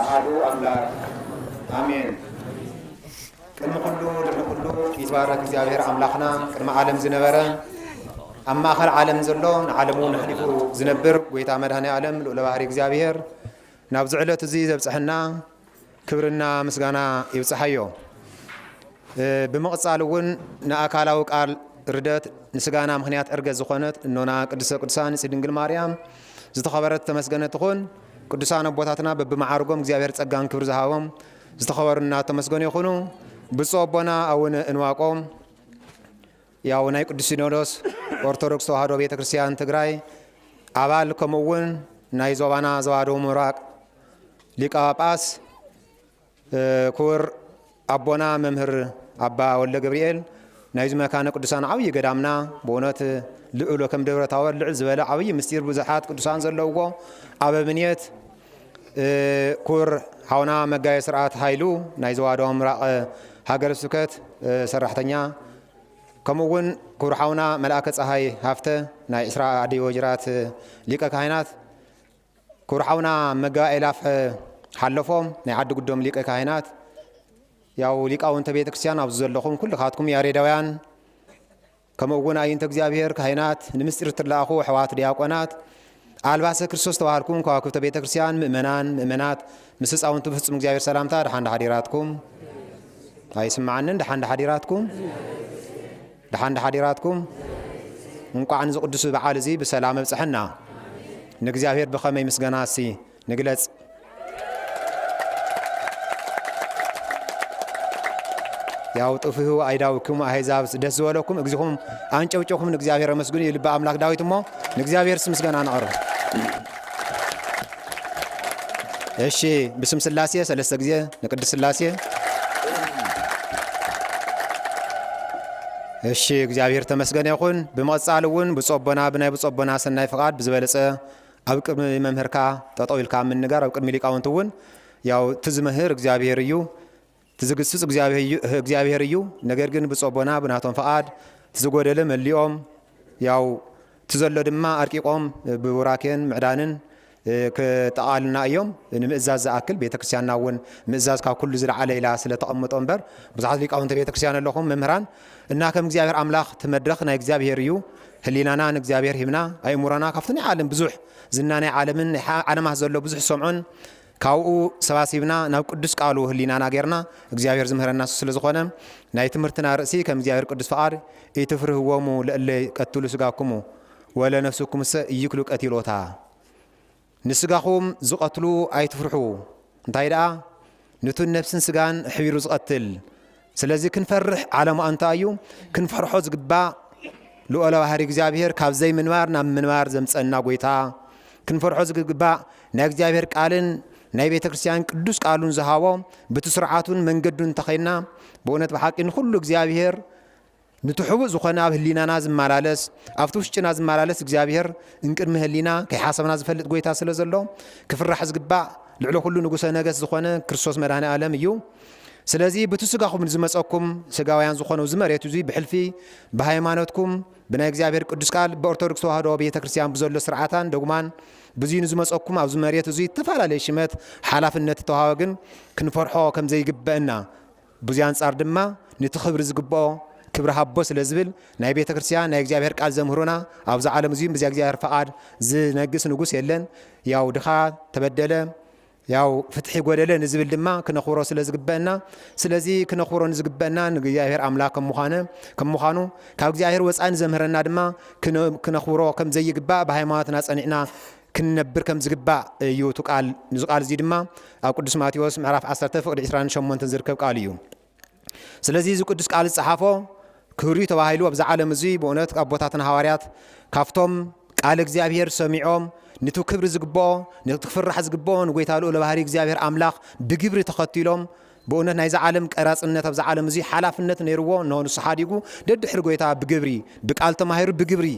أحدو أملاك آمين. كلمة كله يتبارك እግዚአብሔር أملاكنا كلمة عالم زنبرة أما آخر عالم زلون عالمون نحلفو زنبر ويتا مدهني عالم لولا بحري እግዚአብሔር نابز علة زي زبصحنا كبرنا مسغانا يبصحيو بمقصالون نأكالاو قال ردت نسغانا مخنيات أرجز زخونت إننا قدسان سيدنجل مريم زتخبرت تمسغنة تخون قدسان بوتاتنا بمعارقهم እግዚአብሔር ጸጋን ክብር ዝሃቦም ዝተኸበሩና ተመስገኑ ይኹኑ ብጾቦና አውን እንዋቆም ያው ናይ ቅዱስ ሲኖዶስ ኦርቶዶክስ ተዋህዶ ቤተክርስቲያን ትግራይ አባል ከመውን ናይ ዞባና ዘዋዶ ምራቅ ሊቀ ጳጳስ ክቡር አቦና መምህር አባ ወልደ ገብርኤል ናይ መካነ ቅዱሳን ዓብይ ገዳምና በእውነት ልዑል ከም ደብረ ታቦር ልዑል ዝበለ ዓብይ ምስጢር ብዙሓት ቅዱሳን ዘለውዎ አበምኔት ኩር حاونا مجاي سرعات هايلو نايزوادهم راق هاجر سكت سرحتنيا كمون كور حاونا ملاك هاي هفته ناي إسراء عدي وجرات ليك كائنات كور حاونا مجاي لاف حلفهم نعد قدام ليك كائنات ياو ليك أو أنت بيتك سيان أبزل لكم كل خاتكم يا ريدوان كمون أي أنت جزابير كائنات نمستر تلاقو حوات دياقونات አልባሰ ክርስቶስ ተባልኩም ከዋክብተ ቤተ ክርስቲያን ምእመናት ምስጽ አውንቱ ፍጹም እግዚአብሔር ሰላምታ ደሃንደ ሐዲራትኩም አይስማዓንን ደሃንደ ሐዲራትኩም እንቋን ዝቅዱስ በዓል እዚ በሰላም በጽሕና ንእግዚአብሔር በኸመይ ምስጋናሲ ንግለጽ ያው ጥፍሁ አይዳውኩም አህዛብ ደስ ወለኩም እግዚኦም አንጨውጨኩም ንእግዚአብሔር መስግኑ ይልባ አምላክ ዳዊት ሞ ንእግዚአብሔር ምስጋና ናቀርብ እሺ በስም ስላሴ ሰለስተ ጊዜ ንቅድስ ስላሴ እሺ እግዚአብሔር ተመስገነ ይሁን በመጻልውን በጾቦና ብናይ በጾቦና ሰናይ ፍቃድ በዝበለጸ አብቅም መምህርካ ተጣውልካ ምን ነገር አብቅም ሊቃውንቱን ያው ትዝመህር እግዚአብሔር እዩ ትዝግስጽ እግዚአብሔር እዩ ነገር ግን በጾቦና ብናቶም ፍቃድ ትዝጎደለ መልዮም ያው ትዘለድማ አርቂቆም በወራኬን ምዕዳንን ከጣልና እዮም ንምእዛዝ አክል ቤተክርስቲያንና ወን ምእዛዝ ካብ ኩሉ ዝለዓለ ኢላ ስለ ተቀምጦ እምበር ብዙሓት ሊቃውንተ ቤተክርስቲያን ኣለኹም መምህራን እና ከም እግዚአብሔር አምላኽ ትመድረኽ ናይ እግዚአብሔር እዩ ህሊናና ንእግዚአብሔር ሂብና ኣይሙራና ካብቲ ናይ ዓለም ብዙሕ ዝናናይ ዓለምን ዓለማት ዘሎ ብዙሕ ሰምዑን ካብኡ ሰባሲብና ናብ ቅዱስ ቃሉ ህሊናና ጌርና እግዚአብሔር ዝምህረና ስለ ዝኾነ ናይ ትምህርትና ርእሲ ከም እግዚአብሔር ቅዱስ ፈቃድ ኢትፍርህዎሙ ለእለ ቀትሉ ስጋኩሙ ወለ ነፍስኩም ይክሉ ቀቲሎታ ንስጋኹም ዝቀትሉ ኣይትፍርሑ እንታይ ደኣ ንቱን ነፍስን ስጋን ሕቢሩ ዝቀትል ስለዚ ክንፈርሕ ዓለሙ አንታዩ ክንፈርሖ ዝግባእ ልዑል ባህሪ እግዚአብሔር ካብ ዘይ ምንባር ናብ ምንባር ዘምፀና ጎይታ ክንፈርሖ ዝግባእ ናይ እግዚአብሔር ቃልን ናይ ቤተክርስቲያን ቅዱስ ቃሉን ዝሃቦ ብትስርዓቱን መንገዱን ተኸይና በእውነት በሓቂ ንኩሉ እግዚአብሔር ንትሕቡእ ዝኾነ ኣብ ህሊናና ዝመላለስ ኣብቲ ውሽጥና ዝመላለስ እግዚአብሔር እንቅድሚ ህሊና ከይሓሰብና ዝፈልጥ ጎይታ ስለ ዘሎ ክፍራሕ ዝግባእ ልዕሊ ኩሉ ንጉሰ ነገስ ዝኾነ ክርስቶስ መድኃኔ ዓለም እዩ ስለዚ ብትስጋኹም ዝመፀኩም ስጋውያን ዝኾኑ ዝመሬት እዚ ብሕልፊ ብሃይማኖትኩም ብናይ እግዚአብሔር ቅዱስ ቃል በኦርቶዶክስ ተዋህዶ ቤተክርስቲያን ብዘሎ ስርዓታን ደጉማን ብዙይ ዝመፀኩም ኣብ ዝመሬት እዚ ተፈላለየ ሽመት ሓላፍነት ተዋህበ ግን ክንፈርሖ ከም ዘይግበአና ብዙይ አንጻር ድማ ነቲ ክብሪ ዝግብኦ ክብሪ ሃቦ ስለ ዝብል ናይ ቤተክርስቲያን ናይ እግዚአብሔር ቃል ዘምህሩና ኣብዚ ዓለም እዚ ብዚ እግዚአብሔር ፈቃድ ዝነግስ ንጉስ የለን ያው ድኻ ተበደለ ያው ፍትሒ ጎደለ ንዝብል ድማ ክነኽብሮ ስለ ዝግበአና ስለዚ ክነኽብሮ ንዝግበአና ንእግዚአብሔር አምላክ ከም ምዃኑ ካብ እግዚአብሔር ወፃን ዘምህረና ድማ ክነኽብሮ ከም ዘይግባእ ብሃይማኖትና ጸኒዕና ክንነብር ከም ዝግባእ እዩ ቃል ንዝቃል እዚ ድማ ኣብ ቅዱስ ማቴዎስ ምዕራፍ 10 ፍቅዲ 28 ዝርከብ ቃል እዩ ስለዚ እዚ ቅዱስ ቃል ዝጸሓፎ ክብሪ ተባሂሉ ኣብዚ ዓለም እዚ በእውነት ኣቦታትን ሐዋርያት ካፍቶም ቃል እግዚአብሔር ሰሚዖም ነቲ ክብሪ ዝግብኦ ነቲ ክፍራሕ ዝግብኦ ንጎይታ ልዑል ባህሪ እግዚአብሔር አምላኽ ብግብሪ ተኸቲሎም በእውነት ናይዚ ዓለም ቀራጽነት ኣብዚ ዓለም እዚ ሓላፍነት ነይርዎ ንሆኑ ሰሓዲጉ ደድሕሪ ጎይታ ብግብሪ ብቃል ተማሂሩ ብግብሪ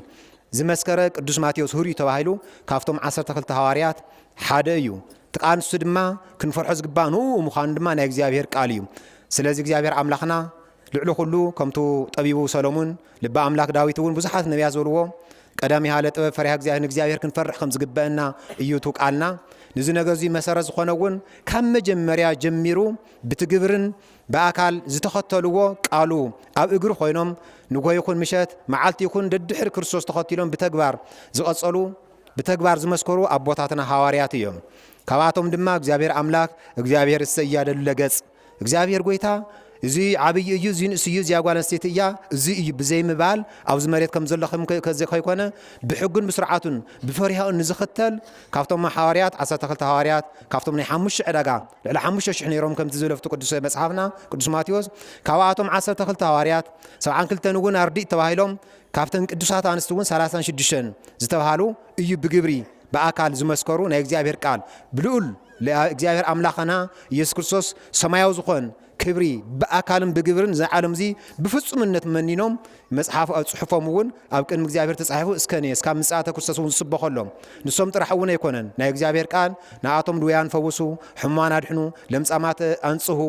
ዝመስከረ ቅዱስ ማቴዎስ ሁሪ ተባሂሉ ካፍቶም 12 ሐዋርያት ሓደ እዩ ቃል ንሱ ድማ ክንፈርሖ ዝግባእ ንኡ ምዃኑ ድማ ናይ እግዚአብሔር ቃል እዩ ስለዚ እግዚአብሔር አምላኽና ልዕሊ ኩሉ ከምቱ ጠቢቡ ሰሎሞን ልበ አምላክ ዳዊት እውን ብዙሓት ነቢያት ዘብልዎ ቀዳሚ ሃለ ጥበብ ፈሪሃ እግዚአብሔር ክንፈርሕ ከም ዝግበአና እዩ ቃልና ንዚ ነገር እዚ መሰረት ዝኾነውን ካብ መጀመርያ ጀሚሩ ብትግብርን በአካል ዝተኸተልዎ ቃሉ ኣብ እግሪ ኮይኖም ንጎይ ይኹን ምሸት መዓልቲ ይኹን ደድሕሪ ክርስቶስ ተኸቲሎም ብተግባር ዝቐጸሉ ብተግባር ዝመስከሩ ኣቦታትና ሐዋርያት እዮም። ካብኣቶም ድማ እግዚአብሔር አምላክ እግዚአብሔር እሰያደለ ገጽ እግዚአብሔር ጎይታ እዚ ዓብይ እዩ እዚ ንእስ እዩ እዚያ ጓል ኣንስተይቲ እያ እዚ እዩ ብዘይምባል ኣብዚ መሬት ከም ዘለኹም ከይኮነ ብሕጉን ብስርዓቱን ብፈሪሃኡን ንዝኽተል ካብቶም ሐዋርያት 12 ሐዋርያት ካብቶም ናይ 5 ዕዳጋ ልዕሊ 5,000 ነይሮም ከምቲ ዝብለፍቱ ቅዱስ መጽሓፍና ቅዱስ ማቴዎስ ካብኣቶም 12 ሐዋርያት 72 እውን ኣርዲእ ተባሂሎም ካብተን ቅዱሳት ኣንስቲ እውን 36 ዝተባሃሉ እዩ ብግብሪ በአካል ዝመስከሩ ናይ እግዚአብሔር ቃል ብልዑል እግዚአብሔር አምላኽና ኢየሱስ ክርስቶስ ሰማያዊ ዝኾን ክብሪ በአካልን ብግብርን ዝዓለም እዚ ብፍጹምነት መኒኖም መጽሓፍ ጽሑፎም እውን ኣብ ቅድሚ እግዚአብሔር ተጻሒፉ እስካብ ምጽአተ ክርስቶስ እውን ዝስበኸሎም ንሶም ጥራሕ እውን ኣይኮነን ናይ እግዚአብሔር ቃል ንኣቶም ድውያን ፈውሱ ሕሙማን ኣድሕኑ ለምጻማት አንጽሁ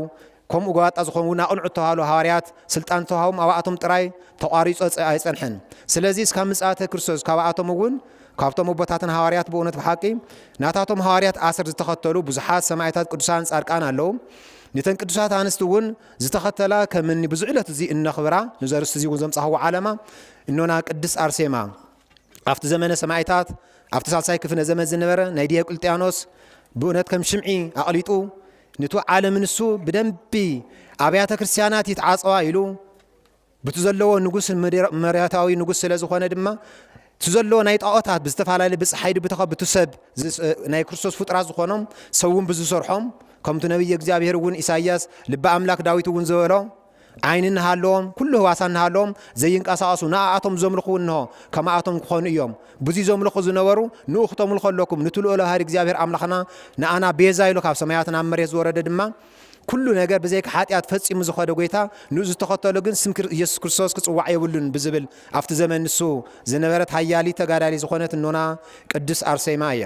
ከምኡ ጓጣ ዝኾኑ ናቕንዑ ተባሃሉ ሐዋርያት ስልጣን ተዋሃቦም ኣብኣቶም ጥራይ ተቋሪጾ ኣይጸንሕን። ስለዚ እስካብ ምጽአተ ክርስቶስ ካብኣቶም እውን ካብቶም ኣቦታትን ሐዋርያት ብእውነት ብሓቂ ናታቶም ሐዋርያት ኣሰር ዝተኸተሉ ብዙሓት ሰማዕታት ቅዱሳን ጻድቃን ኣለዉ። ነተን ቅዱሳት ኣንስቲ እውን ዝተኸተላ ከምኒ ብዙዕለት እዚ እነኽብራ ንዘርስቲ እዚ እውን ዘምጻሕዎ ዓለማ እኖና ቅድስት ኣርሴማ ኣብቲ ዘመነ ሰማዕታት ኣብቲ ሳልሳይ ክፍለ ዘመን ዝነበረ ናይ ዲዮቅልጥያኖስ ብእውነት ከም ሽምዒ ኣቕሊጡ ነቲ ዓለም ንሱ ብደንቢ ኣብያተ ክርስቲያናት ይትዓጸዋ ኢሉ ብቲ ዘለዎ ንጉስ መርያታዊ ንጉስ ስለ ዝኾነ ድማ تزلوا نايت أوتات بستفعل بصحيد بتخبط سب ناي كريستوس فطرات ዝኾኖም ሰውን ብዙ ሰርሖም ከምቱ ነብይ እግዚአብሔር እውን ኢሳይያስ ልበ አምላክ ዳዊት እውን ዘበሎ ዓይንን ሃሎም ኩሉ ህዋሳን ሃሎም ዘይንቀሳቀሱ ናአቶም ዘምልኹ ነው ከማአቶም ኮኑ እዮም ብዙ ዘምልኹ ዝነበሩ ንኡኽቶም ልኸለኩም ንትልኡለ ሃሪ እግዚአብሔር አምላኽና ናአና ቤዛ ኢሉ ካብ ሰማያትና መሬት ዝወረደ ድማ ኩሉ ነገር በዘይክ ኃጢአት ፈጽሙ ዝኸደ ጎይታ ንዙ ተኸተሉ ግን ስም ኢየሱስ ክርስቶስ ክጽዋዕ የብሉን ብዝብል ኣብቲ ዘመን ንሱ ዝነበረት ሃያሊ ተጋዳሊ ዝኾነት እኖና ቅድስ አርሴማ እያ።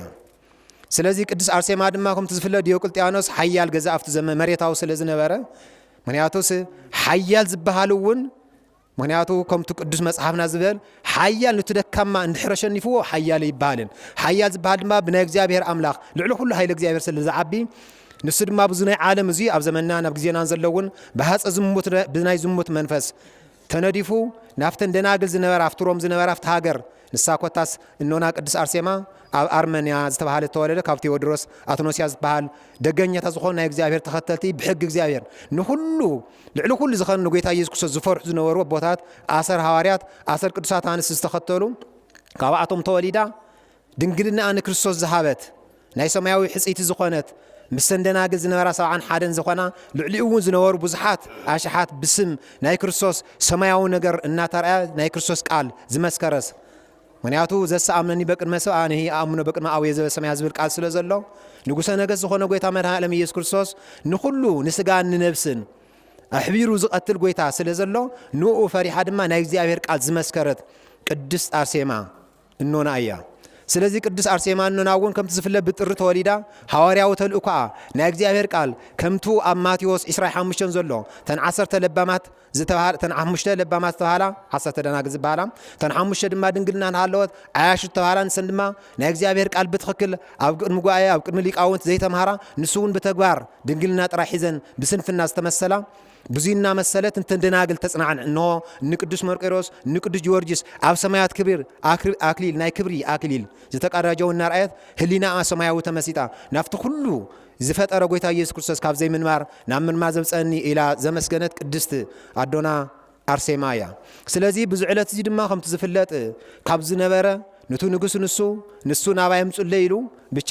ስለዚህ ቅድስ አርሴማ ድማ ከምቲ ዝፍለጥ ዲዮቅልጥያኖስ ሃያል ገዛ ኣብቲ ዘመን መሬታዊ ስለ ዝነበረ ምክንያቱስ ሃያል ዝበሃል እውን ምክንያቱ ከምቲ ቅዱስ መጽሓፍና ዝብል ሃያል ንትደካማ እንድሕረሸኒፍዎ ሃያል ይባልን ሃያል ዝበሃል ድማ ብናይ እግዚአብሔር አምላኽ ልዕሊ ኩሉ ሃይለ እግዚአብሔር ስለ ዝዓቢ ንሱ ድማ ብዙናይ ዓለም እዚ ኣብ ዘመንና ናብ ግዜና ዘለውን በሃፀ ዝሙት ብናይ ዝሙት መንፈስ ተነዲፉ ናፍተን ደናግል ዝነበራ አፍትሮም ዝነበራ አፍት ሃገር ንሳ ኮታስ እኖና ቅድስ አርሴማ ኣብ አርመንያ ዝተባሃለ ተወለደ ካብ ቴዎድሮስ አትኖስያ ዝበሃል ደገኛታ ዝኾነ ናይ እግዚአብሔር ተኸተልቲ ብሕግ እግዚአብሔር ንሁሉ ልዕሊ ኩሉ ዝኸን ንጎይታ ኢየሱስ ክርስቶስ ዝፈርሑ ዝነበሩ ቦታት ኣሰር ሐዋርያት ኣሰር ቅዱሳት አንስት ዝተኸተሉ ካብኣቶም ተወሊዳ ድንግልና ንክርስቶስ ዝሃበት ናይ ሰማያዊ ሕጽይቲ ዝኾነት ምሰንደናግል ዝነበራ 71 ዝኾና ልዕሊኡን ዝነበሩ ብዙሓት ኣሽሓት ብስም ናይ ክርስቶስ ሰማያዊ ነገር እናተርአያ ናይ ክርስቶስ ቃል ዝመስከረስ ምክንያቱ ዘሰኣምነኒ በቅድመ ሰብ ኣነ ኣምኖ በቅድመ ኣቡየ ዘበሰማያ ዝብል ቃል ስለ ዘሎ ንጉሰ ነገሥት ዝኾነ ጎይታ መድኃኔዓለም ኢየሱስ ክርስቶስ ንኹሉ ንስጋን ንነብስን ኣሕቢሩ ዝቐትል ጎይታ ስለ ዘሎ ንኡ ፈሪሓ ድማ ናይ እግዚአብሔር ቃል ዝመስከረት ቅድስት ኣርሴማ እኖና እያ። ስለዚህ ቅዱስ አርሴማ እናውን ከምት ዝፍለ ብጥር ተወሊዳ ሐዋርያው ተልእኳ ናይ እግዚአብሔር ቃል ከምቱ ኣብ ማቴዎስ 25 ዘሎ ተን 10 ለባማት ዝተባሃለ ተን 5 ለባማት ዝተባሃላ 10 ደናግል ዝበሃላ ተን 5 ድማ ድንግልና ሃለወት ኣያሽ ዝተባሃላ ንሰን ድማ ናይ እግዚአብሔር ቃል ብትኽክል ኣብ ቅድሚ ጉባኤ ኣብ ቅድሚ ሊቃውንት ዘይተምሃራ ንሱውን በተግባር ድንግልና ጥራይ ሒዘን ብስንፍና ዝተመሰላ ብዙይና መሰለት እንተንደናግል ተጽናዕን እንሆ ንቅዱስ መርቆሬዎስ ንቅዱስ ጊዮርጊስ ኣብ ሰማያት ክብር አክሊል ናይ ክብሪ አክሊል ዝተቀዳጀው እናርአየት ህሊና ሰማያዊ ተመሲጣ ናፍቲ ሁሉ ዝፈጠረ ጎይታ ኢየሱስ ክርስቶስ ካብ ዘይምንማር ናብ ምንማር ዘብፀኒ ኢላ ዘመስገነት ቅድስት አዶና አርሴማ እያ። ስለዚህ ብዙ ዕለት እዚ ድማ ከምቲ ዝፍለጥ ካብ ዝነበረ ነቱ ንጉስ ንሱ ናባይ ምጽለይ ኢሉ ብቻ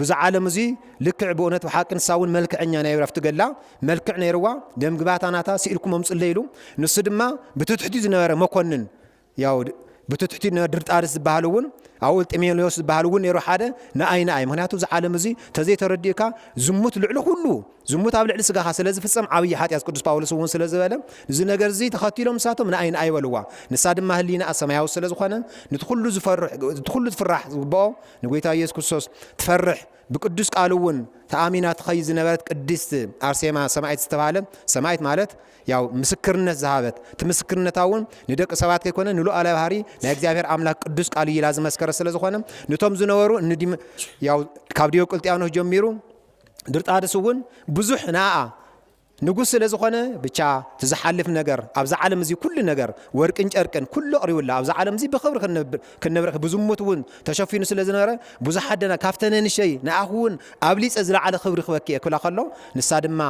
ብዙ ዓለም እዚ ልክዕ ብእውነት ብሓቅን ሳውን መልክዕኛ ናይ ረፍት ገላ መልክዕ ነይርዋ ደም ግባታ ናታ ሲኢልኩም ምጽለይ ኢሉ ንሱ ድማ ብትትሕቲ ዝነበረ መኮንን ያው ብትትሕቲ ድርጣርስ ዝበሃል እውን ኣው ጢሜሎስ ዝበሃል እውን ነይሩ ሓደ ንኣይና ኣይ ምክንያቱ እዚ ዓለም እዚ ተዘይተረዲእካ ዝሙት ልዕሊ ሁሉ ዝሙት ኣብ ልዕሊ ስጋኻ ስለ ዝፍጸም ዓብይ ኃጢአት ቅዱስ ጳውሎስ እውን ስለ ዝበለ እዚ ነገር እዚ ተኸቲሎም ንሳቶም ንኣይና ኣይበልዋ ንሳ ድማ ህሊና ሰማያዊ ስለ ዝኾነ ነቲ ሁሉ ዝፈርሕ እቲ ሁሉ ዝፍራሕ ዝግብኦ ንጎይታ ኢየሱስ ክርስቶስ ትፈርሕ ብቅዱስ ቃል እውን ተኣሚና ትኸይ ዝነበረት ቅድስት አርሴማ ሰማዕት ዝተባሃለ ሰማዕት ማለት ያው ምስክርነት ዝሃበት እቲ ምስክርነታውን ንደቂ ሰባት ከይኮነ ንሉኣላዊ ባህሪ ናይ እግዚአብሔር አምላክ ቅዱስ ቃል ይላ ዝመስከረ ዝመስከረ ስለ ዝኾነ ነቶም ዝነበሩ ያው ካብ ዲዮቅልጥያኖስ ጀሚሩ ድርጣድስ እውን ብዙሕ ናኣ ንጉስ ስለ ዝኾነ ብቻ ትዝሓልፍ ነገር ኣብዛ ዓለም እዚ ኩሉ ነገር ወርቅን ጨርቅን ኩሉ ቅሪውላ ኣብዛ ዓለም እዚ ብኽብሪ ክንነብር ብዝሙት እውን ተሸፊኑ ስለ ዝነበረ ብዙሓት ደና ካፍተነ ንሸይ ንኣኹውን ኣብ ሊፀ ዝለዓለ ክብሪ ክበክየ ክብላ ከሎ ንሳ ድማ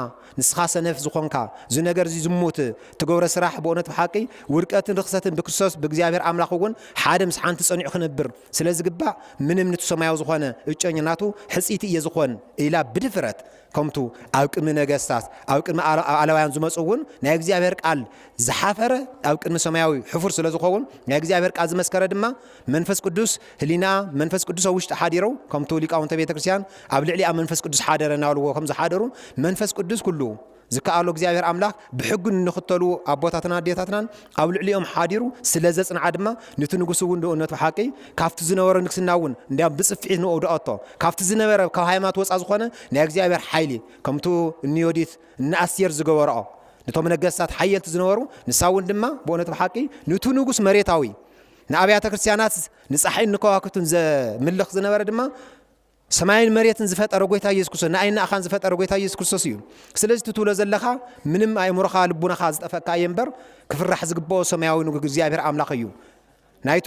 ንስኻ ሰነፍ ዝኾንካ እዚ ነገር እዚ ዝሙት ትገብረ ስራሕ ብእውነት ብሓቂ ውድቀትን ርክሰትን ብክርስቶስ ብእግዚአብሔር ኣምላኽ እውን ሓደ ምስ ሓንቲ ፀኒዑ ክነብር ስለ ዝግባእ ምንም ነቲ ሰማያዊ ዝኾነ እጨኝናቱ ሕፂቲ እየ ዝኾን ኢላ ብድፍረት ከምቱ ኣብ ቅድሚ ነገስታት ኣብ ቅድሚ ኣላውያን ዝመፁ እውን ናይ እግዚአብሔር ቃል ዝሓፈረ ኣብ ቅድሚ ሰማያዊ ሕፉር ስለ ዝኸውን ናይ እግዚአብሔር ቃል ዝመስከረ ድማ መንፈስ ቅዱስ ህሊና መንፈስ ቅዱስ ኣብ ውሽጢ ሓዲሩ ከምቱ ሊቃውንተ ቤተ ክርስቲያን ኣብ ልዕሊ ኣብ መንፈስ ቅዱስ ሓደረ እናብልዎ ከም ዝሓደሩ መንፈስ ቅዱስ ኩሉ ዝከኣሎ እግዚአብሔር ኣምላኽ ብሕጉ ንኽተሉ ኣቦታትና ኣዴታትናን ኣብ ልዕሊኦም ሓዲሩ ስለ ዘጽንዓ ድማ ነቲ ንጉስ እውን ብእውነት ብሓቂ ካብቲ ዝነበረ ንግስና እውን እንዲያም ብፅፍዒት ንወድቐቶ ካብቲ ዝነበረ ካብ ሃይማኖት ወፃ ዝኾነ ናይ እግዚአብሔር ሓይሊ ከምቱ ንዮዲት ንኣስቴር ዝገበርኦ ነቶም ነገስታት ሓየልቲ ዝነበሩ ንሳ እውን ድማ ብእውነት ብሓቂ ነቲ ንጉስ መሬታዊ ንኣብያተ ክርስቲያናት ንፀሓይን ንከዋክብትን ዘምልኽ ዝነበረ ድማ ሰማይን መሬትን ዝፈጠረ ጎይታ ኢየሱስ ክርስቶስ ንኣይና ኣኻን ዝፈጠረ ጎይታ ኢየሱስ ክርስቶስ እዩ ስለዚ ትብሎ ዘለኻ ምንም ኣእምሮኻ ልቡናኻ ዝጠፈካ እየምበር ክፍራሕ ዝግብኦ ሰማያዊ ንጉስ እግዚአብሔር ኣምላኽ እዩ ናይቱ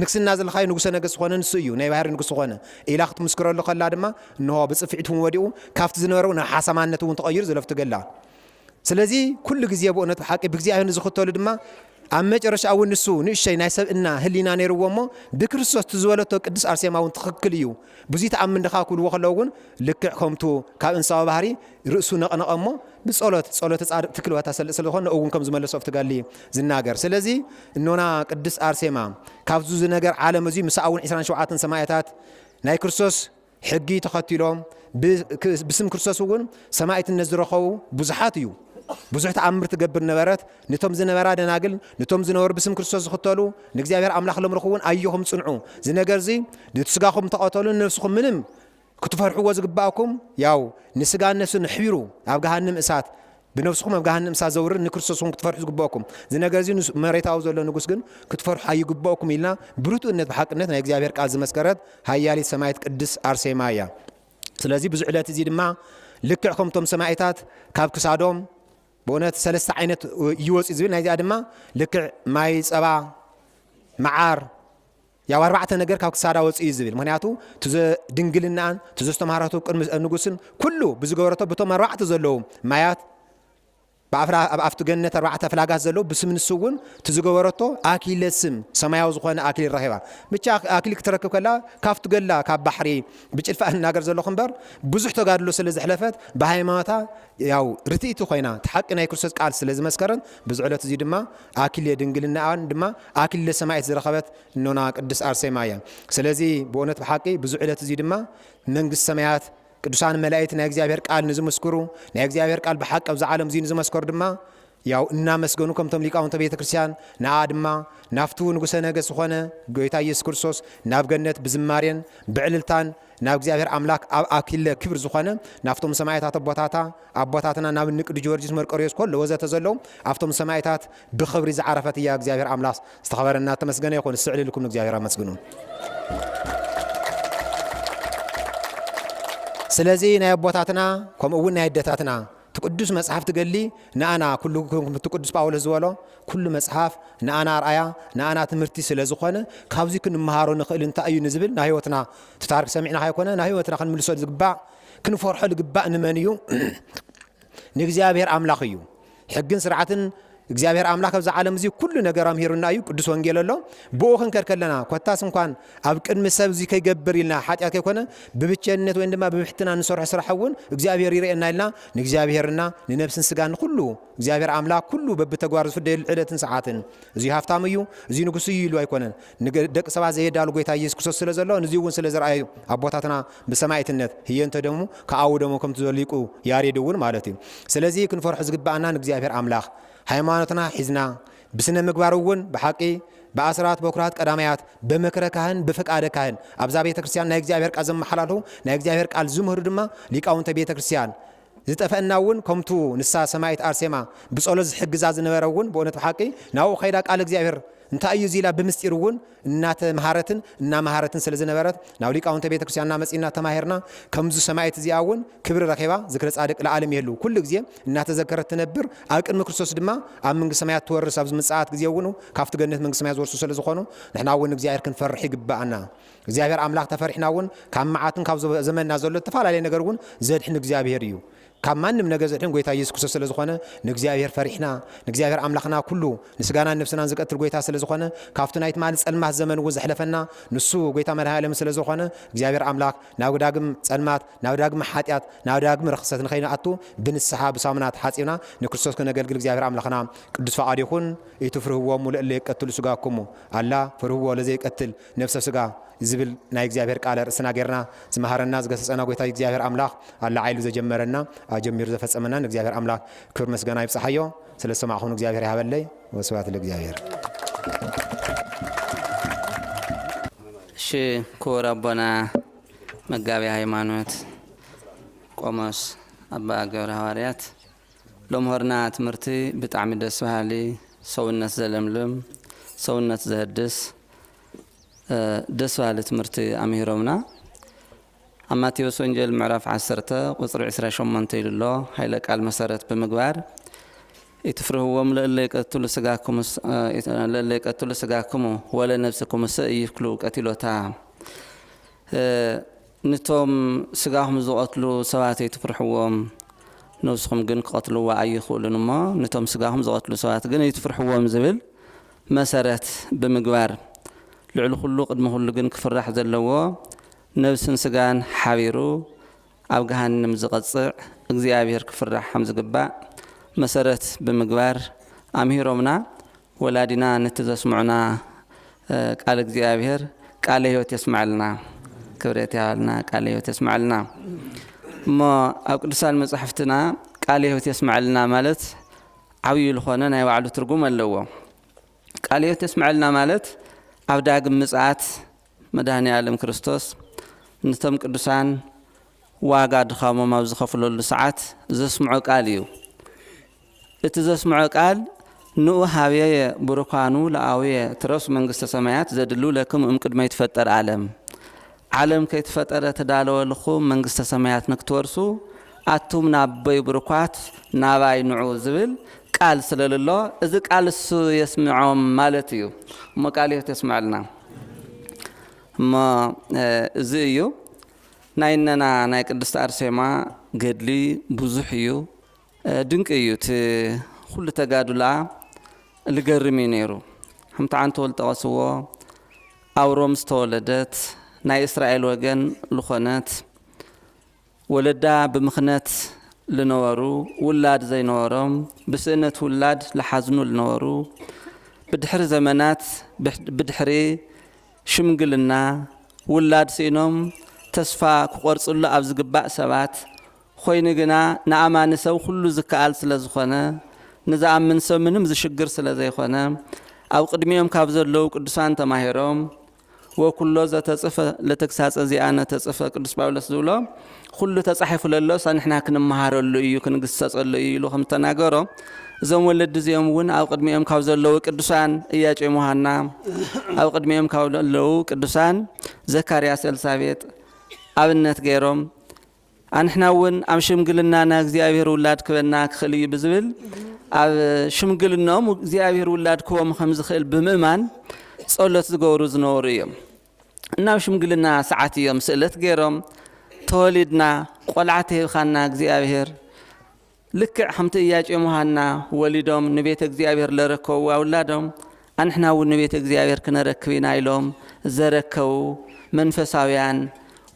ንግስና ዘለኻዮ ንጉሰ ነገስት ዝኾነ ንሱ እዩ ናይ ባህሪ ንጉስ ዝኾነ ኢላ ክትምስክረሉ ከላ ድማ እንሆ ብፅፍዒት እውን ወዲኡ ካብቲ ዝነበረው ናብ ሓሰማነት እውን ተቐይሩ ዘለፍቲ ገላ ስለዚ ኩሉ ግዜ ብእውነት ብሓቂ ብእግዚአብሔር ዝኽተሉ ድማ ኣብ መጨረሻ እውን ንሱ ንእሸይ ናይ ሰብእና ህሊና ነይርዎ እሞ ብክርስቶስ ትዝበለቶ ቅዱስ ኣርሴማ እውን ትኽክል እዩ ብዙይ ተኣምን ድኻ ክብልዎ ከለዉ እውን ልክዕ ከምቱ ካብ እንስሳዊ ባህሪ ርእሱ ነቐነቐ እሞ ብጸሎት ጻድቅ ትክልወታ ስለዝኾነ እውን ከም ዝመለሶ ፍትጋሊ ዝናገር ስለዚ እኖና ቅዱስ ኣርሴማ ካብዚ ዝነገር ዓለም እዚ ምስኣ እውን 27 ሰማዕታት ናይ ክርስቶስ ሕጊ ተኸቲሎም ብስም ክርስቶስ እውን ሰማዕትነት ዝረኸቡ ብዙሓት እዩ ብዙሕ ተኣምር ትገብር ነበረት ነቶም ዝነበራ ደናግል ነቶም ዝነበሩ ብስም ክርስቶስ ዝኽተሉ ንእግዚአብሔር ኣምላኽ ለምልኹ እውን ኣየኹም ጽንዑ እዚ ነገር እዚ ንስጋኹም ተቐተሉ ነፍስኹም ምንም ክትፈርሕዎ ዝግባእኩም ያው ንስጋን ነፍስን ሕቢሩ ኣብ ገሃነም እሳት ብነፍስኹም ኣብ ገሃነም እሳት ዘውርድ ንክርስቶስ እውን ክትፈርሑ ዝግባእኩም እዚ ነገር እዚ መሬታዊ ዘሎ ንጉስ ግን ክትፈርሑ ኣይግባእኩም ኢልና ብርቱዕነት ብሓቅነት ናይ እግዚአብሔር ቃል ዝመስከረት ሃያሊት ሰማዕት ቅድስ ኣርሴማ እያ ስለዚ ብዙ ዕለት እዚ ድማ ልክዕ ከምቶም ሰማዕታት ካብ ክሳዶም በእውነት ሰለስተ ዓይነት ይወፅ ዝብል ናይዚኣ ድማ ልክዕ ማይ ፀባ መዓር ያው ኣርባዕተ ነገር ካብ ክሳዳ ወፅ ዝብል ምክንያቱ ድንግልናን ተዘስተማሃረቱ ቅድሚ ንጉስን ኩሉ ብዝገበረቶ በቶም ኣርባዕተ ዘለዉ ማያት ኣብቲ ገነት ኣርባዕተ ፍላጋት ዘለዉ ብስም ንሱ እውን ትዝገበረቶ ኣክሊለ ስም ሰማያዊ ዝኾነ ኣክሊል ረኺባ ብቻ ኣክሊል ክትረክብ ከላ ካብቲ ገላ ካብ ባሕሪ ብጭልፋ እናገር ዘለኹ እምበር ብዙሕ ተጋድሎ ስለ ዝሕለፈት ብሃይማኖታ ያው ርትኢቲ ኮይና ተሓቂ ናይ ክርስቶስ ቃል ስለ ዝመስከረን ብዙ ዕለት እዚ ድማ ኣክሊለ ድንግልናን ድማ ኣክሊለ ሰማዕት ዝረኸበት እኖና ቅድስ ኣርሴማ እያ ስለዚ ብእውነት ብሓቂ ብዙ ዕለት እዚ ድማ መንግስት ሰማያት ቅዱሳን መላእክት ናይ እግዚአብሔር ቃል ንዝመስክሩ ናይ እግዚአብሔር ቃል ብሓቅ ኣብ ዓለም እዚ ንዝመስከሩ ድማ ያው እናመስገኑ ከምቶም ሊቃውንተ ቤተ ክርስቲያን ንኣ ድማ ናፍቱ ንጉሰ ነገስት ዝኾነ ጎይታ ኢየሱስ ክርስቶስ ናብ ገነት ብዝማሬን ብዕልልታን ናብ እግዚአብሔር ኣምላክ ኣብ ኣክሊለ ክብር ዝኾነ ናፍቶም ሰማዕታት ኣቦታትና ናብ ቅዱስ ጊዮርጊስ መርቆሬዎስ ኩሉ ወዘተ ዘለዉ ኣብቶም ሰማዕታት ብኽብሪ ዝዓረፈት እያ እግዚአብሔር ኣምላክ ዝተኸበረና ተመስገነ ይኹን ስዕልልኩም ንእግዚአብሔር ኣመስግኑ ስለዚ ናይ ኣቦታትና ከምኡ እውን ናይ ኣዴታትና ትቅዱስ መጽሓፍ ትገሊ ንኣና ኩሉ ትቅዱስ ጳውሎስ ዝበሎ ኩሉ መጽሓፍ ንኣና ኣርኣያ ንኣና ትምህርቲ ስለ ዝኾነ ካብዚ ክንመሃሮ ንኽእል እንታይ እዩ ንዝብል ናይ ህይወትና ትታሪክ ሰሚዕና ኣይኮነ ናይ ህይወትና ክንምልሶ ዝግባእ ክንፈርሖ ዝግባእ ንመን እዩ ንእግዚአብሔር ኣምላኽ እዩ ሕግን ስርዓትን እግዚአብሔር አምላክ ኣብዚ ዓለም እዚ ኩሉ ነገር አምሂሩና እዩ ቅዱስ ወንጌል ኣሎ ብኡ ክንከርከለና ኮታስ እንኳን ኣብ ቅድሚ ሰብ እዚ ከይገብር ኢልና ሓጢያት ከይኮነ ብብቸነት ወይ ድማ ብብሕትና ንሰርሖ ስራሕ እውን እግዚአብሔር ይርኤና ኢልና ንእግዚአብሔርና ንነፍስን ስጋን ኩሉ እግዚአብሔር አምላክ ኩሉ በብተግባር ዝፍደል ዕለትን ሰዓትን እዚ ሃፍታም እዩ እዚ ንጉስ እዩ ኢሉ ኣይኮነን ደቂ ሰባት ዘየዳሉ ጎይታ ኢየሱስ ክርስቶስ ስለ ዘሎ ነዚ እውን ስለ ዝረአዩ ኣቦታትና ብሰማዕትነት ህየንተ ደሙ ከኣው ደሙ ከም ትዘሊቁ ያሬድ እውን ማለት እዩ ስለዚ ክንፈርሖ ዝግባእና ንእግዚአብሔር አምላክ ሃይማኖትና ሒዝና ብስነ ምግባር እውን ብሓቂ በአስራት በኩራት ቀዳማያት በመክረ ካህን በፈቃደ ካህን ኣብዛ ቤተ ክርስቲያን ናይ እግዚአብሔር ቃል ዘመሓላልፉ ናይ እግዚአብሔር ቃል ዝምህሩ ድማ ሊቃውንተ ቤተ ክርስቲያን ዝጠፈአና እውን ከምቱ ንሳ ሰማዕት አርሴማ ብጸሎት ዝሕግዛ ዝነበረ እውን በእውነት ብሓቂ ናብኡ ኸይዳ ቃል እግዚአብሔር እንታይ እዩ ዚላ ብምስጢርውን እናተ መሃረትን እና መሃረትን ስለ ዝነበረት ናብ ሊቃውንተ ቤተክርስቲያንና መጺና ተማሂርና ከምዙ ሰማይት እዚኣውን ክብሪ ረኺባ ዝክረ ጻድቅ ለዓለም ይህሉ ኩሉ ግዜ እናተዘከረት ትነብር ኣብ ቅድሚ ክርስቶስ ድማ ኣብ መንግስቲ ሰማያት ትወርስ ኣብ ምጽአት ግዜ እውን ካብቲ ገነት መንግስቲ ሰማያት ዝወርሱ ስለ ዝኾኑ ንሕና እውን እግዚአብሔር ክንፈርሕ ይግባአና እግዚአብሔር አምላክ ተፈሪሕና እውን ካብ መዓትን ካብ ዘመንና ዘሎ ተፈላለየ ነገር እውን ዘድሕን እግዚአብሔር እዩ ካብ ማንም ነገር ዘድሕን ጎይታ ኢየሱስ ክርስቶስ ስለ ዝኾነ ንእግዚአብሔር ፈሪሕና ንእግዚአብሔር አምላክና ኩሉ ንስጋና ነፍስናን ዝቀትል ጎይታ ስለ ዝኾነ ካብቲ ናይት ማለት ጸልማት ዘመን እውን ዘሕለፈና ንሱ ጎይታ መድኃኔዓለም ስለ ዝኾነ እግዚአብሔር አምላክ ናብ ዳግም ጸልማት ናብ ዳግም ኃጢአት ናብ ዳግም ረኽሰት ንኸይንኣቱ ብንስሓ ብሳሙናት ሓጺብና ንክርስቶስ ከነገልግል እግዚአብሔር አምላክና ቅዱስ ፈቃድ ይኹን ኢትፍርህዎሙ ለእለ ይቀትሉ ስጋኩሙ አላ ፍርህዎ ለዘይቀትል ነፍሰ ስጋ ዝብል ናይ እግዚአብሔር ቃል ርእስና ጌርና ዝመሃረና ዝገሰጸና ጎይታ እግዚአብሔር አምላክ አላ ዓይሉ ዘጀመረና አጀሚሩ ዘፈጸመና እግዚአብሔር አምላክ ክብር ምስጋና ይብጽሐዮ ስለ ሰማዕኹን እግዚአብሔር ያበለይ ወስብሐት ለእግዚአብሔር እሺ ክቡር አቦና መጋቢ ሃይማኖት ቆሞስ አባ ገብረ ሐዋርያት ለምሆርና ትምህርቲ ብጣዕሚ ደስ በሃሊ ሰውነት ዘለምልም ሰውነት ዘህድስ ደስ በሃሊ ትምህርቲ ኣምሂሮምና ኣብ ማቴዎስ ወንጌል ምዕራፍ 10 ቁጽሪ 28 ኢሉሎ ኃይለ ቃል መሰረት ብምግባር ኢትፍርህዎም ለእለ ይቀትሉ ስጋክሙ ወለ ነፍስኩም ይክሉ ቀቲሎታ ንቶም ስጋኹም ዝቀትሉ ሰባት ይትፍርሕዎም ነፍስኩም ግን ክቀትልዋ ኣይኽእሉን እሞ ነቶም ስጋኹም ዝቀትሉ ሰባት ግን ይትፍርሕዎም ዝብል መሰረት ብምግባር ልዕሊ ኩሉ ቅድሚ ኩሉ ግን ክፍራሕ ዘለዎ ነፍስን ስጋን ሓቢሩ ኣብ ገሃነም ዝቐጽዕ እግዚአብሔር ክፍራሕ ከም ዝግባእ መሰረት ብምግባር ኣምሂሮምና ወላዲና ነቲ ዘስምዑና ቃል እግዚአብሔር ቃለ ሕይወት የስማዓልና ክብረት ያባልና ቃለ ሕይወት የስማዓልና እሞ ኣብ ቅዱሳን መጻሕፍትና ቃለ ሕይወት የስማዓልና ማለት ዓብዪ ዝኾነ ናይ ባዕሉ ትርጉም ኣለዎ ቃለ ሕይወት የስማዓልና ማለት ኣብ ዳግም ምጽአት መድኃኔዓለም ክርስቶስ ነቶም ቅዱሳን ዋጋ ድኻሞም ኣብ ዝኸፍለሉ ሰዓት ዘስምዖ ቃል እዩ እቲ ዘስምዖ ቃል ንኡ ሃበየ ብሩካኑ ለኣውየ ትረሱ መንግስተ ሰማያት ዘድሉ ለክም ቅድመ ይትፈጠር ዓለም ከይትፈጠረ ተዳለወልኹም መንግስተ ሰማያት ንክትወርሱ ኣቱም ናበይ ብሩካት ናባይ ንዑ ዝብል ቃል ስለለሎ እዚ ቃል እሱ የስምዖም ማለት እዩ እሞ ቃል ሕይወት የስማዓልና እሞ እዚ እዩ ናይነና ናይ ቅድስቲ አርሴማ ገድሊ ብዙሕ እዩ ድንቂ እዩ እቲ ኩሉ ተጋድላ ልገርም እዩ ነይሩ ሓምቲ ዓንተ ወልጠቐስዎ ኣብ ሮም ዝተወለደት ናይ እስራኤል ወገን ልኾነት ወለዳ ብምኽነት ልነበሩ ውላድ ዘይነበሮም ብስእነት ውላድ ለሓዝኑ ልነበሩ ብድሕሪ ዘመናት ብድሕሪ ሽምግልና ውላድ ሲኖም ተስፋ ክቆርጽሉ ኣብ ዝግባእ ሰባት ኮይኑ ግና ንኣማኒ ሰብ ኩሉ ዝከኣል ስለ ዝኾነ ንዝኣምን ሰብ ምንም ዝሽግር ስለ ዘይኾነ ኣብ ቅድሚኦም ካብ ዘለው ቅዱሳን ተማሂሮም ወኩሎ ዘተጽፈ ለተግሳጸ ዚኣነ ተጽፈ ቅዱስ ጳውሎስ ዝብሎ ኩሉ ተጻሒፉ ለሎ ንሕና ክንመሃረሉ እዩ ክንግሰጸሉ እዩ ኢሉ ከም ተናገሮ እዞም ወለዲ እዚኦም እውን ኣብ ቅድሚኦም ካብ ዘለው ቅዱሳን ኢያቄም ወሐና ኣብ ቅድሚኦም ካብ ዘለው ቅዱሳን ዘካርያስ ኤልሳቤጥ ኣብነት ገይሮም አንሕና እውን ኣብ ሽምግልናና እግዚአብሔር ውላድ ክበና ክኽእል እዩ ብዝብል ኣብ ሽምግልናኦም እግዚአብሔር ውላድ ክቦም ከም ዝኽእል ብምእማን ጸሎት ዝገብሩ ዝነበሩ እዮም እናብ ሽምግልና ሰዓት እዮም ስእለት ገይሮም ተወሊድና ቆልዓተ ሂብኻና እግዚአብሔር ልክዕ ሓምቲ ኢያቄም ወሐና ወሊዶም ንቤተ እግዚአብሔር ለረከቡ ኣውላዶም አንሕና እውን ንቤተ እግዚአብሔር ክነረክብ ኢና ኢሎም ዘረከቡ መንፈሳውያን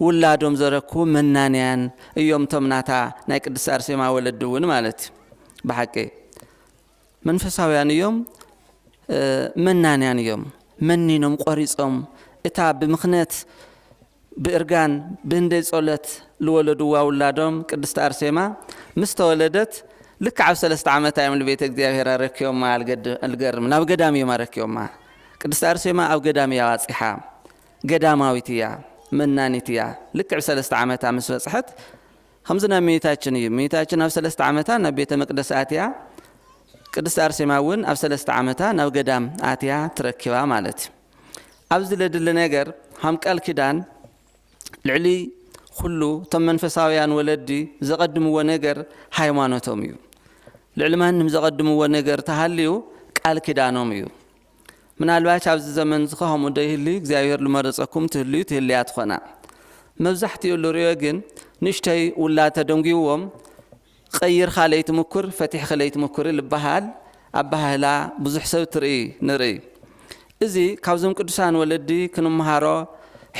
ውላዶም ዘረኩ መናንያን እዮም ቶምናታ ናይ ቅድስት አርሴማ ወለዲ እውን ማለት በሐቂ መንፈሳውያን እዮም መናንያን እዮም መኒኖም ቆሪጾም እታ ብምኽነት ብእርጋን ብእንደይ ጸሎት ልወለድዋ ውላዶም ቅድስት አርሴማ ምስ ተወለደት ልክ ዓብ 3 ዓመት እዮም ለቤተ እግዚአብሔር አረክዮማ አልገርም ናብ ገዳም እዮም አረክዮማ ቅድስት አርሴማ ኣብ ገዳም እያ ዋጽሓ ገዳማዊት እያ መናኒት እያ ልክ 3 ዓመት ምስ በጽሐት ከምዝና ሚታችን እዩ ሚታችን ኣብ 3 ዓመታ ናብ ቤተ መቅደስ ኣትያ ቅድስት አርሴማ እውን ኣብ 3 ዓመታ ናብ ገዳም ኣትያ ትረኪባ ማለት ኣብዚ ለድሊ ነገር ሃም ቃል ኪዳን ልዕሊ ኩሉ ቶም መንፈሳውያን ወለዲ ዘቀድምዎ ነገር ሃይማኖቶም እዩ ልዕሊ ማንም ዘቀድምዎ ነገር ተሃልዩ ቃል ኪዳኖም እዩ ምናልባት ኣብዚ ዘመን ዝኸም ደይህሊ እግዚአብሔር ልመረፀኩም ትህልዩ ትህልያ ትኾና መብዛሕትኡ ልሪዮ ግን ንሽተይ ውላተ ደንጊዎም ቀይር ኻለይት ምኩር ፈቲሕ ኻለይት ምኩር ልበሃል ኣባህላ ብዙሕ ሰብ ትርኢ ንርኢ እዚ ካብዞም ቅዱሳን ወለዲ ክንምሃሮ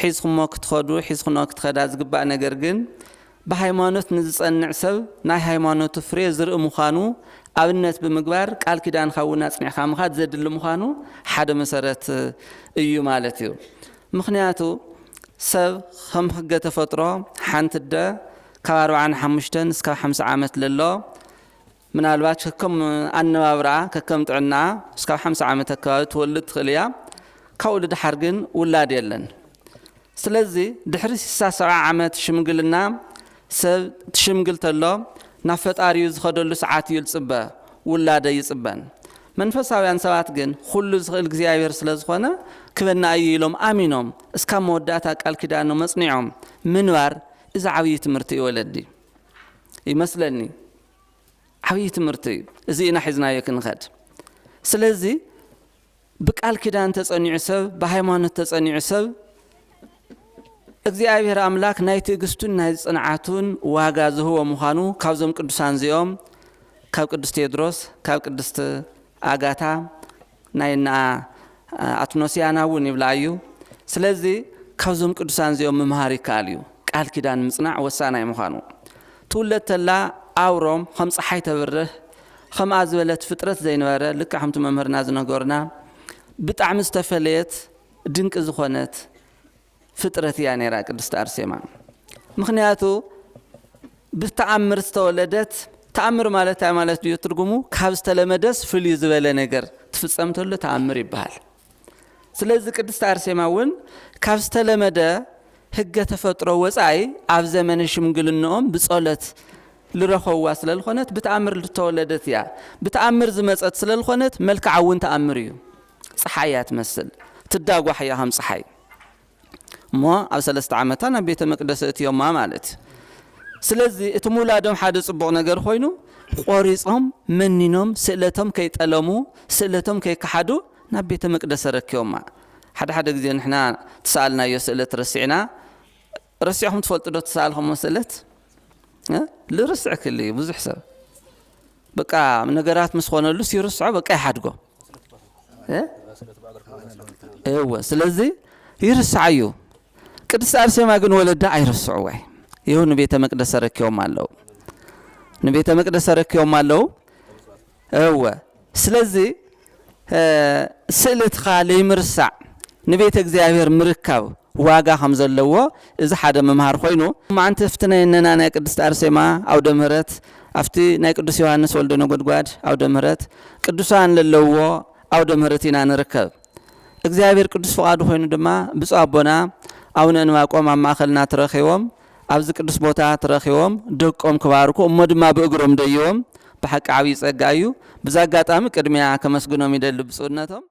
ሒዝኹሞ ክትኸዱ ሒዝኹኖ ክትኸዳ ዝግባእ ነገር ግን በሃይማኖት ንዝጸንዕ ሰብ ናይ ሃይማኖቱ ፍሬ ዝርኢ ምዃኑ ኣብነት ብምግባር ቃል ኪዳን ካውና ጽኒዕኻ ምኻድ ዘድሊ ምዃኑ ሓደ መሰረት እዩ ማለት እዩ ምኽንያቱ ሰብ ከም ሕገ ተፈጥሮ ሓንቲ ደ ካብ 45 እስካብ 50 ዓመት ለሎ ምናልባት ከም ኣነባብራ ከከም ጥዕና እስካብ 50 ዓመት ኣካባቢ ትወልድ ትኽእል እያ ካብኡ ድሓር ግን ውላድ የለን ስለዚ ድሕሪ 70 ዓመት ሽምግልና ሰብ ትሽምግል ተሎ ናብ ፈጣሪዩ ዝኸደሉ ሰዓት ይልጽበ ውላደ ይጽበን መንፈሳውያን ሰባት ግን ኩሉ ዝኽእል እግዚአብሔር ስለ ዝኾነ ክበና ኢሎም ኣሚኖም እስካብ መወዳእታ ቃል ኪዳኖም መጽኒዖም ምንባር እዚ ዓብይ ትምህርቲ ይወለዲ ይመስለኒ ዓብይ ትምህርቲ እዚ ኢና ሒዝናዮ ክንኸድ ስለዚ ብቃል ኪዳን ተጸኒዑ ሰብ በሃይማኖት ተጸኒዑ ሰብ እግዚአብሔር አምላክ ናይ ትዕግስቱን ናይ ጽንዓቱን ዋጋ ዝህቦ ምዃኑ ካብዞም ቅዱሳን ዚኦም ካብ ቅዱስ ቴድሮስ ካብ ቅድስት አጋታ ናይና አትኖሲያና እውን ይብላዩ ስለዚ ካብዞም ቅዱሳን ዚኦም መምሃር ይከኣል እዩ ቃል ኪዳን ምጽናዕ ወሳናይ ምዃኑ ትውለድ ተላ ኣውሮም ከም ፀሓይ ተብርህ ከም ኣዝበለት ፍጥረት ዘይነበረ ልክ ሓምቲ መምህርና ዝነገርና ብጣዕሚ ዝተፈለየት ድንቂ ዝኾነት ፍጥረት እያ ነይራ ቅድስት አርሴማ ምክንያቱ ብተኣምር ዝተወለደት ተኣምር ማለት እንታይ ማለት እዩ ትርጉሙ ካብ ዝተለመደስ ፍልይ ዝበለ ነገር ትፍጸምተሉ ተኣምር ይባሃል ስለዚ ቅድስት አርሴማ እውን ካብ ዝተለመደ ሕገ ተፈጥሮ ወጻኢ ኣብ ዘመነ ሽምግልናኦም ብጸሎት ልረኸዋ ስለልኾነት ብተኣምር ዝተወለደት እያ ብተኣምር ዝመጸት ስለልኾነት መልክዓ እውን ተኣምር እዩ ፀሓይ እያ ትመስል ትዳጓሕ እያ ከም ፀሓይ እሞ ኣብ 3 ዓመታ ናብ ቤተ መቅደስ እትዮማ ማለት ስለዚ እቲ ሙላዶም ሓደ ጽቡቕ ነገር ኮይኑ ቆሪጾም መኒኖም ስእለቶም ከይጠለሙ ስእለቶም ከይከሓዱ ናብ ቤተ መቅደስ ረኪዮማ ሓደ ግዜ ንሕና ተሳልናዮ ስእለት ረሲዕና ረሲዕኩም ትፈልጡ ዶ ተሳልኩም ስእለት ልርስዕ ክሊ ብዙሕ ሰብ በቃ ነገራት መስኾነሉ ሲርስዑ በቃ ይሓድጎ እወ ስለዚ ይርስዓዩ ቅድስት አርሴማ ግን ወለዳ አይረስዑ ወይ ይሁን ቤተ መቅደስ ረኪዮም አለው ንቤተ መቅደስ ረኪዮም አለው እወ ስለዚ ስእለትኻ ለይምርሳዕ ንቤተ እግዚአብሔር ምርካብ ዋጋ ከም ዘለዎ እዚ ሓደ መምሃር ኮይኑ ማዓንቲ ፍትነየና ናይ ቅድስት አርሴማ አውደ ምህረት አፍቲ ናይ ቅዱስ ዮሐንስ ወልደ ነጎድጓድ አውደ ምህረት ቅዱሳን ለለዎ አውደ ምህረት ኢና ንርከብ እግዚአብሔር ቅዱስ ፈቃዱ ኮይኑ ድማ ብፁዕ አቦና አቡነ ዕንባቆም ኣብ ማእኸልና ተረኺቦም ኣብዚ ቅዱስ ቦታ ተረኺቦም ደቆም ክባርኩ እሞ ድማ ብእግሮም ደይቦም ብሓቂ ዓብይ ጸጋ እዩ ብዛ አጋጣሚ ቅድሚያ ከመስግኖም ይደሊ ብፁዕነቶም